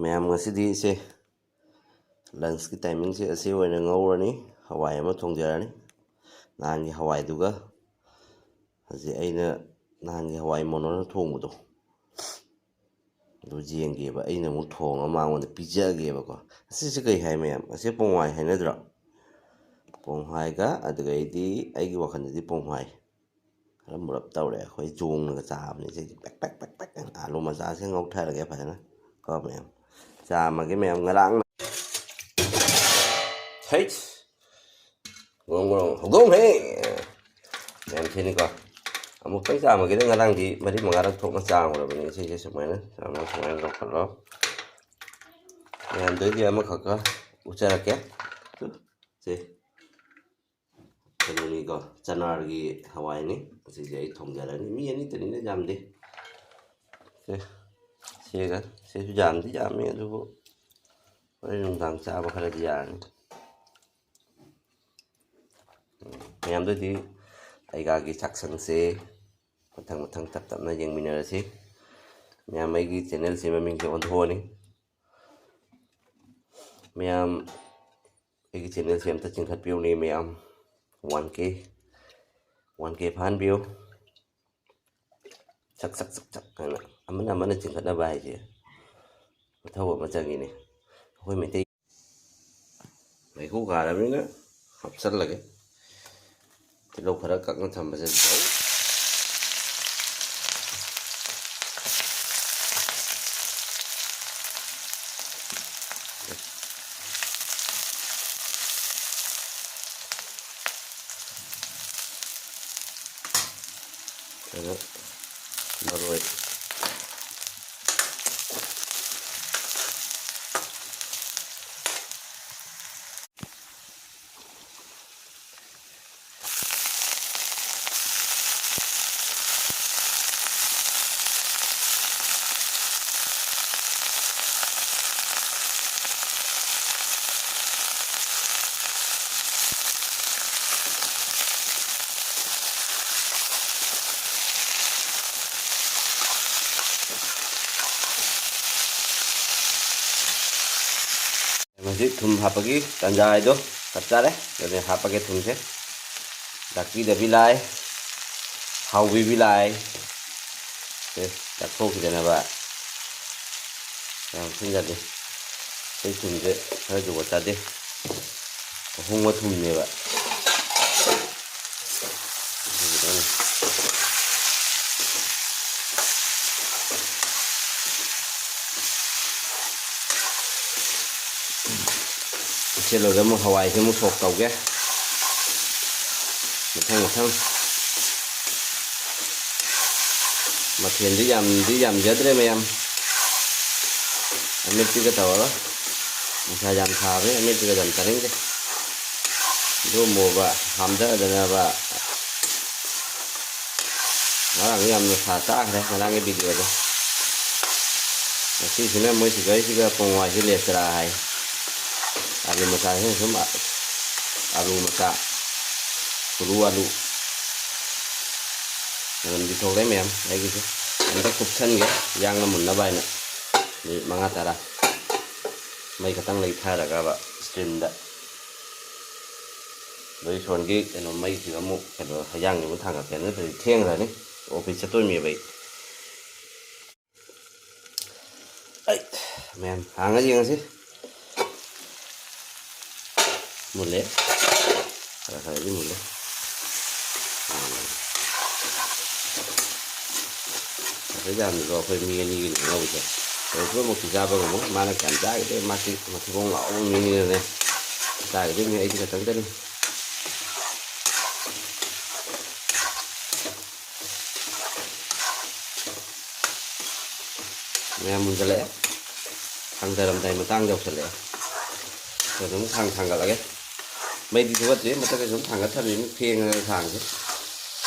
ꯃꯌꯥꯝ ꯉꯁꯤꯗꯤ ꯏꯆꯦ ꯂꯟꯁꯀꯤ ꯇꯥꯏꯃꯤꯡꯁꯦ ꯑꯁꯤ ꯑꯣꯏꯅ ꯉꯧꯔꯅꯤ. ꯍꯋꯥꯏ ꯑꯃ ꯊꯣꯡꯖꯔꯅꯤ. ꯅꯍꯥꯟꯒꯤ ꯍꯋꯥꯏꯗꯨꯒ ꯍꯧꯖꯤꯛ ꯑꯩꯅ ꯅꯍꯥꯟꯒꯤ ꯍꯋꯥꯏ ꯃꯣꯅꯣꯅ ꯊꯣꯡꯕꯗꯣ ꯑꯗꯨ ꯌꯦꯡꯒꯦꯕ. ꯑꯩꯅ ꯑꯃꯨꯛ ꯊꯣꯡꯉꯒ ꯃꯉꯣꯟꯗ ꯄꯤꯖꯒꯦꯕꯀꯣ. ꯑꯁꯤꯁꯦ ꯀꯩ ꯍꯥꯏ ꯃꯌꯥꯝ? ꯑꯁꯤ ꯄꯣꯡꯍꯋꯥꯏ ꯍꯥꯏꯅꯗ꯭ꯔꯣ? ꯄꯣꯡꯍꯋꯥꯏꯒ ꯑꯗꯨꯒꯩꯗꯤ ꯑꯩꯒꯤ ꯋꯥꯈꯜꯗꯗꯤ ꯄꯣꯡꯍꯋꯥꯏ ꯈꯔ ꯃꯨꯔꯞ ꯇꯧꯔꯦ. ꯑꯩꯈꯣꯏ ꯖꯣꯡꯅꯒ ꯆꯥꯕꯅꯤ ꯁꯤꯗꯤ ꯄꯦꯛ ꯄꯦꯛ ꯄꯦꯛ ꯄꯦꯛ. ꯑꯥꯂꯨ ꯃꯆꯥꯁꯦ ꯉꯧꯊꯔꯒꯦ ꯐꯖꯅ ꯀꯣ ꯃꯌꯥꯝ. ꯆꯥꯝꯃꯒꯦ ꯃꯌꯥꯝ. ꯉꯔꯥꯡ ꯍꯩꯠ ꯒꯣꯔꯣꯡ ꯒꯣꯔꯣꯡ ꯍꯧꯗꯣꯡꯍꯦ ꯃꯌꯥꯝ ꯁꯤꯅꯤꯀꯣ. ꯑꯃꯨꯛꯇꯪ ꯆꯥꯝꯃꯒꯦꯗ. ꯉꯔꯥꯡꯗꯤ 4-5ꯔꯛ ꯊꯣꯛꯅ ꯆꯥꯝꯈ꯭ꯔꯕꯅꯤ ꯁꯤꯁꯦ. ꯁꯨꯃꯥꯏꯅ ꯂꯧꯈꯠꯂꯣ. ꯃꯌꯥꯝꯗꯩꯗꯤ ꯑꯃꯈꯛꯀ ꯎꯠꯆꯔꯛꯀꯦ. ꯁꯤ ꯀꯩꯅꯣꯅꯤꯀꯣ, ꯆꯅꯥꯔꯒꯤ ꯍꯋꯥꯏꯅꯤ. ꯑꯁꯤꯁꯦ ꯑꯩ ꯊꯣꯡꯖꯔꯅꯤ. ꯃꯤ ꯑꯅꯤꯇꯅꯤꯅ ꯌꯥꯝꯗꯦ. ꯁꯤꯒ ꯁꯤꯁꯨ ꯌꯥꯝꯗꯤ ꯌꯥꯝꯃꯤ, ꯑꯗꯨꯕꯨ ꯍꯣꯔꯦꯟ ꯅꯨꯡꯗꯥꯡ ꯆꯥꯕ ꯈꯔꯗꯤ ꯌꯥꯔꯅꯤ. ꯃꯌꯥꯝꯗꯗꯤ ꯑꯩꯒꯥꯒꯤ ꯆꯥꯛꯁꯪꯁꯦ ꯃꯊꯪ ꯃꯊꯪ ꯇꯞ ꯇꯞꯅ ꯌꯦꯡꯃꯤꯟꯅꯔꯁꯤ. ꯃꯌꯥꯝ ꯑꯩꯒꯤ ꯆꯦꯅꯦꯜꯁꯦ ꯃꯃꯤꯡꯁꯦ ꯑꯣꯟꯊꯣꯛꯑꯅꯤ. ꯃꯌꯥꯝ ꯑꯩꯒꯤ ꯆꯦꯅꯦꯜꯁꯦ ꯑꯝꯇ ꯆꯤꯡꯈꯠꯄꯤꯌꯨꯅꯦ ꯃꯌꯥꯝ. 1K ꯐꯥꯍꯟꯕꯤꯌꯨ. ꯁꯛ ꯁꯛ ꯁꯛ ꯁꯛ ꯍꯥꯏꯅ ꯑꯃꯅ ꯆꯤꯡꯈꯠꯅꯕ ꯍꯥꯏꯁꯦ ꯃꯊꯧ ꯑꯃ ꯆꯪꯉꯤꯅꯦ. ꯑꯩꯈꯣꯏ ꯃꯩꯇꯩ ꯃꯩꯈꯨ ꯀꯥꯔꯕꯅꯤꯅ ꯍꯥꯞꯆꯜꯂꯒꯦ. ꯇꯤꯜꯍꯧ ꯈꯔ ꯀꯛꯅ ꯊꯝꯕꯁꯦ ꯃꯔꯣꯏ ꯍꯧꯖꯤꯛ ꯊꯨꯝ ꯍꯥꯞꯄꯒꯤ ꯇꯟꯖꯥ ꯍꯥꯏꯗꯣ ꯆꯞ ꯆꯥꯔꯦ. ꯑꯗꯨꯅ ꯍꯥꯞꯄꯒꯦ ꯊꯨꯝꯁꯦ. ꯗꯥꯛꯄꯤꯗꯕꯤ ꯂꯥꯏ, ꯍꯥꯎꯕꯤꯕꯤ ꯂꯥꯏ. ꯆꯥꯛꯊꯣꯛꯈꯤꯗꯅꯕ ꯌꯥꯝ ꯊꯤꯟꯖꯗꯦ. ꯑꯩ ꯊꯨꯝꯁꯦ ꯈꯔ ꯖꯨꯒꯣꯠ ꯆꯥꯗꯦ. ꯑꯍꯣꯡꯕ ꯊꯨꯝꯅꯦꯕ. ꯏꯆꯦꯜꯂꯣꯏꯗ ꯑꯃꯨꯛ ꯍꯋꯥꯏꯁꯦ ꯑꯃꯨꯛ ꯁꯣꯛ ꯇꯧꯒꯦ. ꯃꯊꯪ ꯃꯊꯦꯜꯗꯤ ꯌꯥꯝꯖꯗ꯭ꯔꯦ ꯃꯌꯥꯝ. ꯑꯃꯦꯠꯄꯤꯒ ꯇꯧꯔꯒ ꯅꯨꯡꯁꯥ ꯌꯥꯝ ꯁꯥꯕꯅꯤ. ꯑꯃꯦꯠꯄꯤꯒ ꯌꯥꯝ ꯆꯥꯅꯤꯡꯗꯦ. ꯑꯗꯨꯒꯨꯝꯕ ꯍꯥꯝꯊꯗꯅꯕ. ꯉꯔꯥꯡ ꯌꯥꯝꯅ ꯆꯥꯈ꯭ꯔꯦ ꯉꯔꯥꯡꯒꯤ ꯚꯤꯗꯤꯑꯣꯗꯣ. ꯉꯁꯤꯁꯤꯅ ꯃꯣꯏ ꯁꯤꯒꯩꯁꯤꯒ ꯄꯣꯡꯍꯋꯥꯏꯁꯤ ꯂꯦꯞꯆꯔꯥ ꯍꯥꯏ. ꯑꯥꯂꯨ ꯃꯆꯥꯁꯤꯅ ꯁꯨꯝ ꯑꯥꯂꯨ ꯃꯆꯥ, ꯀꯨꯂꯨ ꯑꯥꯂꯨ ꯃꯅꯝꯗꯤ ꯊꯣꯛꯂꯛꯑꯦ ꯃꯌꯥꯝ. ꯑꯩꯒꯤꯁꯦ ꯑꯝꯇ ꯀꯨꯞꯁꯟꯒꯦ ꯌꯥꯡꯅ ꯃꯨꯟꯅꯕ ꯍꯥꯏꯅ. ꯃꯤꯅꯤꯠ 5-10 ꯃꯩ ꯈꯛꯇꯪ ꯂꯩꯊꯔꯒꯕ ꯏꯁꯇ꯭ꯔꯤꯝꯗ. ꯑꯗꯩ ꯁꯣꯟꯒꯤ ꯀꯩꯅꯣ ꯃꯩꯁꯤꯒ ꯑꯃꯨꯛ ꯍꯩꯖꯥꯡꯒꯤ ꯑꯃꯨꯛ ꯊꯥꯡꯒꯠꯀꯦ. ꯅꯠꯇ꯭ꯔꯗꯤ ꯊꯦꯡꯈ꯭ꯔꯅꯤ. ꯑꯣꯐꯤꯁ ꯆꯠꯇꯣꯏꯅꯦꯕ ꯑꯩ. ꯃꯌꯥꯝ ꯍꯥꯡꯉ ꯌꯦꯡꯉꯁꯤ. ꯃꯨꯜꯂꯦ. ꯈꯔꯗꯤ ꯃꯨꯜꯂꯦ. ꯌꯥꯝꯅꯀꯣ ꯑꯩꯈꯣꯏ ꯃꯤ ꯑꯅꯤꯒꯤꯅꯤ ꯉꯧꯔꯤꯁꯦ. ꯄꯨꯝꯅꯃꯛꯇꯤ ꯆꯥꯕ ꯉꯝꯃꯣꯏ. ꯃꯥꯅ ꯀꯌꯥꯝ ꯆꯥꯈꯤꯗꯦ. ꯃꯥꯗꯤ ꯃꯊꯤꯕꯣꯡ ꯂꯥꯎꯕ ꯃꯤꯅꯤꯅꯅꯦ. ꯆꯥꯈꯤꯗꯣꯏꯅꯤ. ꯑꯩꯗꯤ ꯈꯛꯇꯪꯗꯅꯤ. ꯃꯌꯥꯝ ꯃꯨꯟꯖꯜꯂꯛꯑꯦ. ꯊꯥꯡꯊꯔꯝꯗꯥꯏ ꯃꯇꯥꯡ ꯌꯧꯁꯜꯂꯛꯑꯦ. ꯑꯗꯨꯝ ꯊꯥꯡꯒꯠꯂꯒꯦ. ꯃꯩꯗꯤ ꯊꯨꯒꯠꯇ꯭ꯔꯤ. ꯃꯊꯛꯇ ꯁꯨꯝ ꯊꯥꯡꯒꯠꯊꯔꯤꯅꯤ. ꯐꯦꯡꯉꯒ ꯊꯥꯡꯁꯦ.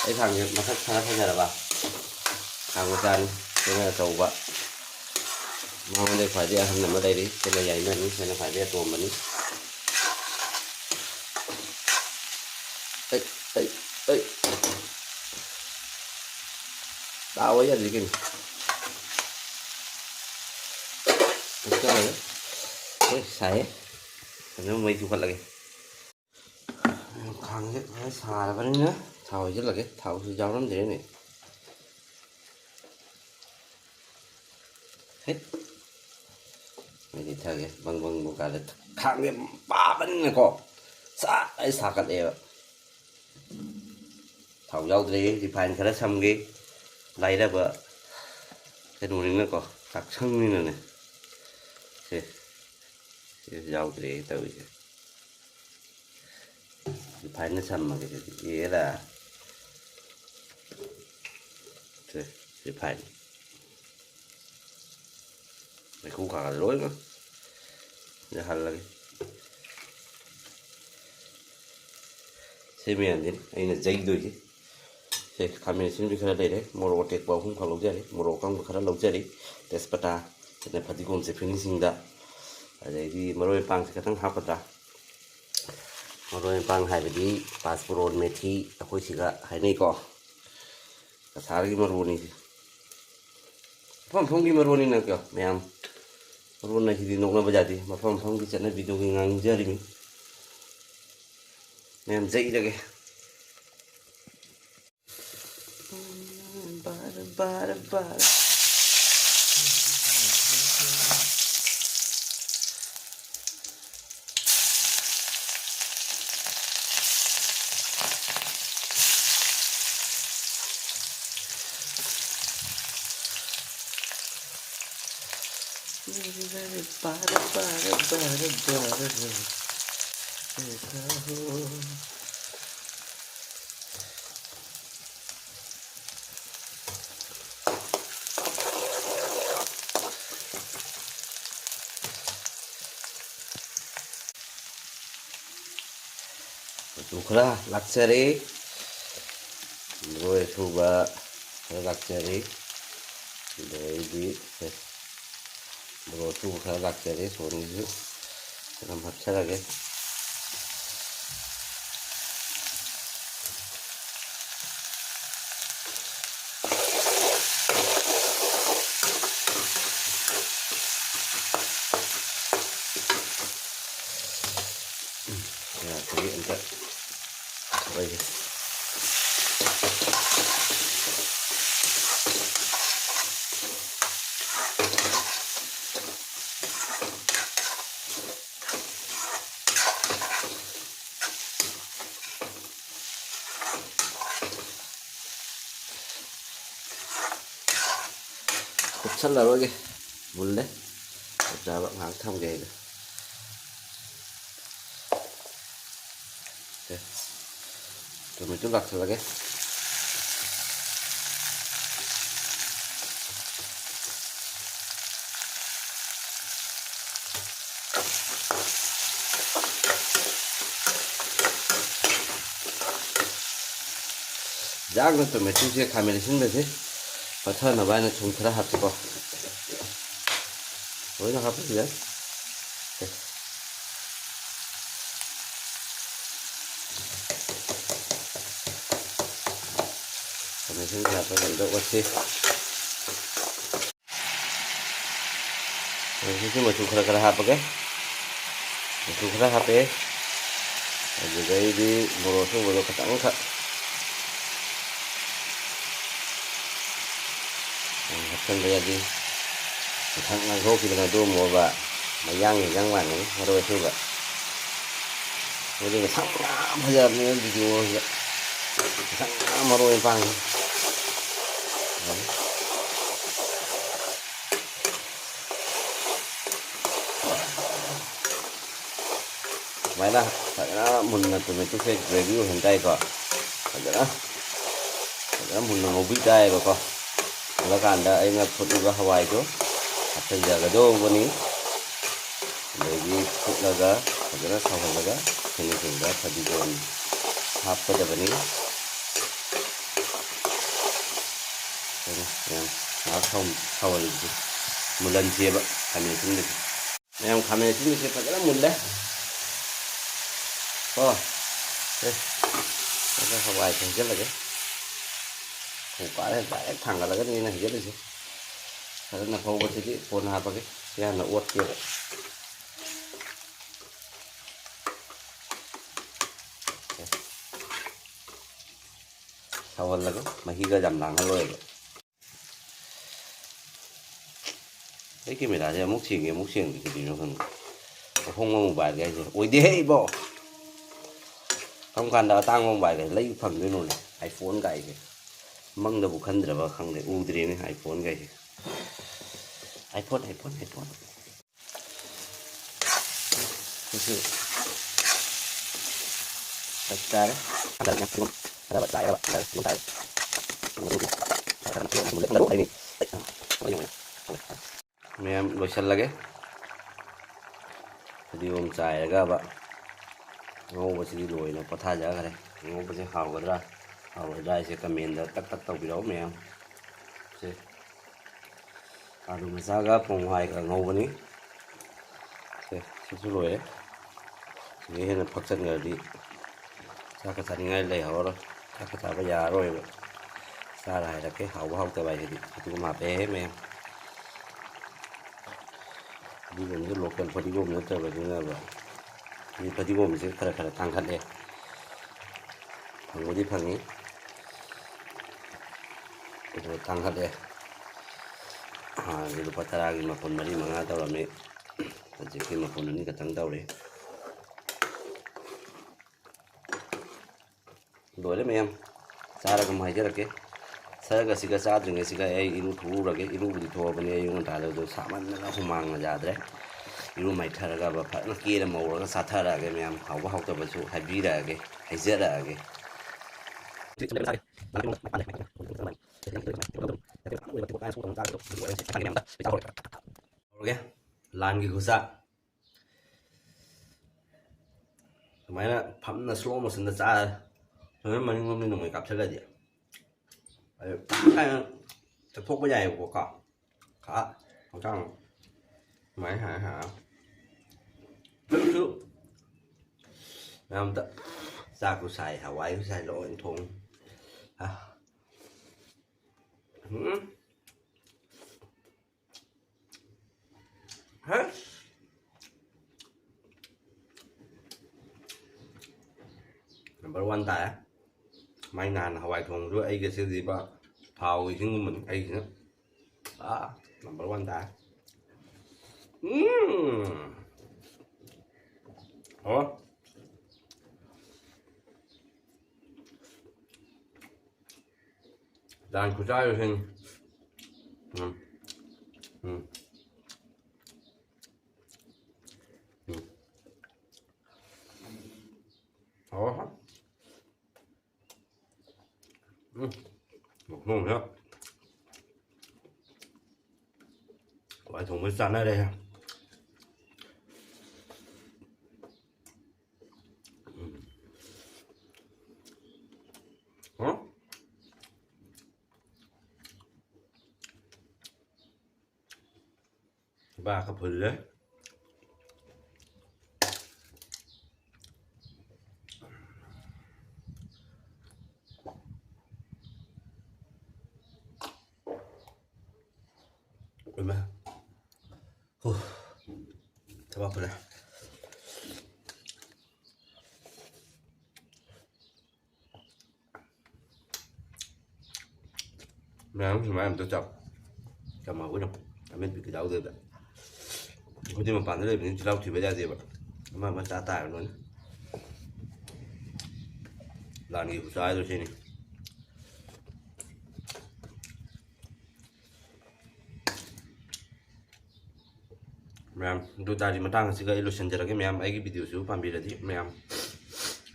ꯑꯩ ꯊꯥꯡꯁꯦ ꯃꯊꯛ ꯈꯔ ꯐꯖꯔꯕ ꯊꯥꯡ ꯃꯆꯥꯅꯤ. ꯁꯤꯅ ꯑꯆꯧꯕ. ꯃꯉꯣꯟꯗ ꯈ꯭ꯋꯥꯏꯗꯒꯤ ꯑꯍꯟ ꯑꯃ ꯂꯩꯔꯤ. ꯁꯤꯅ ꯌꯥꯏꯃꯅꯤ. ꯁꯤꯅ ꯈ꯭ꯋꯥꯏꯗꯒꯤ ꯑꯇꯣꯝꯕꯅꯤ. ꯑꯩ ꯇꯥꯑꯣ ꯌꯥꯗ꯭ꯔꯤ ꯀꯩꯅꯣ. ꯆꯠꯂꯒ ꯍꯣꯏ ꯁꯥꯏꯌꯦ ꯐꯖꯅ ꯃꯩ ꯊꯨꯒꯠꯂꯒꯦ ꯈꯥꯡꯁꯦ ꯈꯔ ꯁꯥꯔꯕꯅꯤꯅ ꯊꯥꯎ ꯍꯩꯖꯤꯜꯂꯒꯦ ꯊꯥꯎꯁꯨ ꯌꯥꯎꯔꯝꯗ꯭ꯔꯦꯅꯦ ꯍꯦꯠ ꯃꯩꯗꯤ ꯊꯒꯦ ꯕꯪ ꯕꯪ ꯀꯥꯟꯗ ꯈꯥꯡꯁꯦ ꯄꯥꯕꯅꯤꯅꯀꯣ ꯁꯠ ꯑꯩ ꯁꯥꯒꯠꯂꯦꯕ ꯊꯥꯎ ꯌꯥꯎꯗ꯭ꯔꯦ ꯔꯤꯐꯥꯏꯟ ꯈꯔ ꯁꯝꯒꯦ ꯂꯥꯏꯔꯕ ꯀꯩꯅꯣꯅꯤꯅꯀꯣ ꯆꯥꯛꯁꯪꯅꯤꯅꯅꯦ ꯁꯤ ꯌꯥꯎꯗ꯭ꯔꯦ ꯇꯧꯔꯤꯁꯦ ꯔꯤꯐꯥꯏꯟꯅ ꯁꯝꯃꯒꯦ ꯑꯗꯨꯗꯤ ꯑꯦꯔꯥ ꯔꯤꯐꯥꯏꯟ ꯃꯩꯈꯨ ꯈꯥꯒ ꯂꯣꯏꯅ ꯌꯥꯍꯜꯂꯒꯦ ꯁꯤ ꯃꯌꯥꯝꯁꯤꯅꯤ ꯑꯩꯅ ꯖꯩꯗꯣꯏꯁꯤ ꯁꯦ ꯈꯥꯃꯦꯟ ꯑꯁꯤꯟꯕꯤ ꯈꯔ ꯂꯩꯔꯦ ꯃꯣꯔꯣꯛ ꯑꯇꯦꯛꯄ 3 ꯈꯛ ꯂꯧꯖꯔꯤ ꯃꯣꯔꯣꯛ ꯑꯀꯪꯕ ꯈꯔ ꯂꯧꯖꯔꯤ ꯇꯦꯖꯄꯇꯥ ꯑꯗꯩ ꯐꯗꯤꯒꯣꯝꯁꯦ ꯐꯤꯅꯤꯁꯤꯡꯗ ꯑꯗꯩꯗꯤ ꯃꯔꯣꯏ ꯃꯄꯥꯡꯁꯦ ꯈꯤꯇꯪ ꯍꯥꯞꯀꯗ꯭ꯔꯥ ꯃꯔꯣꯏ ꯃꯄꯥꯡ ꯍꯥꯏꯕꯗꯤ ꯄꯥꯁꯄꯣꯔꯣꯟ ꯃꯦꯊꯤ ꯑꯩꯈꯣꯏ ꯁꯤꯒ ꯍꯥꯏꯅꯩꯀꯣ ꯀꯁꯥꯔꯒꯤ ꯃꯔꯨꯅꯤ ꯃꯐꯝ ꯃꯐꯝꯒꯤ ꯃꯔꯨꯅꯤꯅ ꯀꯣ ꯃꯌꯥꯝ ꯃꯔꯣꯟ ꯍꯥꯏꯁꯤꯗꯤ ꯅꯣꯛꯅꯕ ꯌꯥꯗꯦ ꯃꯐꯝ ꯃꯐꯝꯒꯤ ꯆꯠꯅꯕꯤꯗꯨꯒꯤ ꯉꯥꯡꯖꯔꯤꯅꯤ ꯃꯌꯥꯝ ꯖꯩꯔꯒꯦ ꯕꯥꯔ खरा लाक्चरी मरोई असूबा खरा लाक्चरी मरोई असूबा खरा लाक्चरी सोनीसु खरा हapचरगे jadi entar baik kutsal lagi boleh coba ngangkam kayak tomato laksa lagi jangan tomato sih kami sini sih patah nabain cungkra hati kok oh ini apa sih ya Ini berapa bentuk wajib? Ini masuk kera apa ke? Masuk kera HP. Juga ini borosu boro ketang kak. Hapkan jadi ketang nganggo kita ngadu mau ba, mayang yang mana? Harus juga. Jadi ketang apa aja nih dijual. Ketang maroin pang. Máy là phải nó mùn là tụi mình sẽ review hiện tại có phải nó mùn là một bít đây có là cả đã anh là phụ được Hawaii chứ bây giờ cái đồ bênนี้bởi vì phụ là cái phải nó sau là cái thì mình đã phải đi còn hấp cái bênนี้nó không sau là một lần chia vậy thành mình cũng được em làm này chúng mình sẽ phải cái mùn đấy đây cái Hawaii thành rất là cái củ quả này phải thẳng là cái này rất là gì thật là phô bớt thì phôn hạt vào cái ꯌꯥꯝꯅ ꯑꯣꯠꯀꯦꯕ ꯁꯧꯍꯜꯂꯒ ꯃꯍꯤꯒ ꯌꯥꯝ ꯂꯥꯡꯍꯜꯂꯣꯏꯕ ꯑꯩ ꯀꯦꯃꯦꯔꯥꯁꯦ ꯑꯃꯨꯛ ꯁꯦꯡꯉꯦ ꯑꯃꯨꯛ ꯁꯦꯡꯗꯦ ꯀꯩꯒꯤꯅꯣ ꯈꯪꯗꯦ ꯑꯍꯣꯡꯕ ꯃꯣꯕꯥꯏꯜ ꯒꯥꯏꯁꯦ ꯑꯣꯏꯗꯦꯍꯦ ꯏꯕꯣ ꯀꯔꯝ ꯀꯥꯟꯗ ꯑꯇꯥꯡꯕ ꯃꯣꯕꯥꯏꯜ ꯒꯥꯏꯁꯦ ꯂꯩꯕ ꯐꯪꯗꯣꯏꯅꯣꯅꯦ ꯑꯥꯏꯐꯣꯟ ꯒꯥꯏꯁꯦ ꯃꯪꯗꯕꯨ ꯈꯟꯗ꯭ꯔꯕ ꯈꯪꯗꯦ ꯎꯗ꯭ꯔꯦꯅꯦ iPhone ꯒꯥꯏꯁꯦ iPhone Besar adanya belum ada buat saya ada sebentar ini mem loisalage fadiom chaiga ba ngobasidi loina pothajakhare ngobase hawgadra hawgadra ise comment da tak tak tawbiro mem se alu masaga ponghai ka ngobani se sisu loye ni hena phakchan ngardi chaka chaningai lei hawro chaka chaba yaroi ba sara hairake hawba hawta bai hedi atu ma pe he mem digom de local fadigom na ta ba dina ba ni fadigom se khara khara tangkhat le phangodi phangi ito tangkhat le ni lupa taragi mapun mari manga tawrame tajiki mapun ani katang tawre dole mem sara gam haijarake sarga siga sadringe siga ai iru thurage iru budi thobane ayu ngantala do saman na humang na jadre iru mai tharaga ba fa na kira mawraga satharaga mem hawba hawta basu habirage haijaraage lan gi gusa sumaina phamna slow motion da cha rồi mình ngâm lên nồi cặp sẽ là gì ai chụp thuốc cái này của cọ cả không trong máy hả thứ làm ta ra của xài Hawaii xài lội thùng hả hết number one tại mai nàn Hawaii thùng rồi ai cái gì ba phao cái chúng mình ai nữa đó number one tại ủa đàn của trai rồi hình ủa một nồi nữa Hawaii thùng mới sẵn ở đây ba cặp hình đấy mà thế bao nhiêu mẹ không em tôi chọc chọc mà cuối năm em biết cái đau rồi đấy nhưng mà bạn thấy mình chỉ lau thì bây giờ gì vậy mà trả tài luôn làm gì cũng sai rồi chứ này ma'am दो तारी मतंग से इलुशन जरगे ma'am आई video सु पाबीरदी ma'am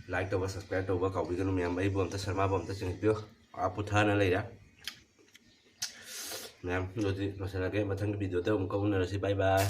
like तब subscribe तब काउबीगनु ma'am आई बोमता शर्मा बोमता चिंपियो आप पुथाना लेरा ma'am लोजी लोसलागे मथंग video ते उनको उनरसी बाय बाय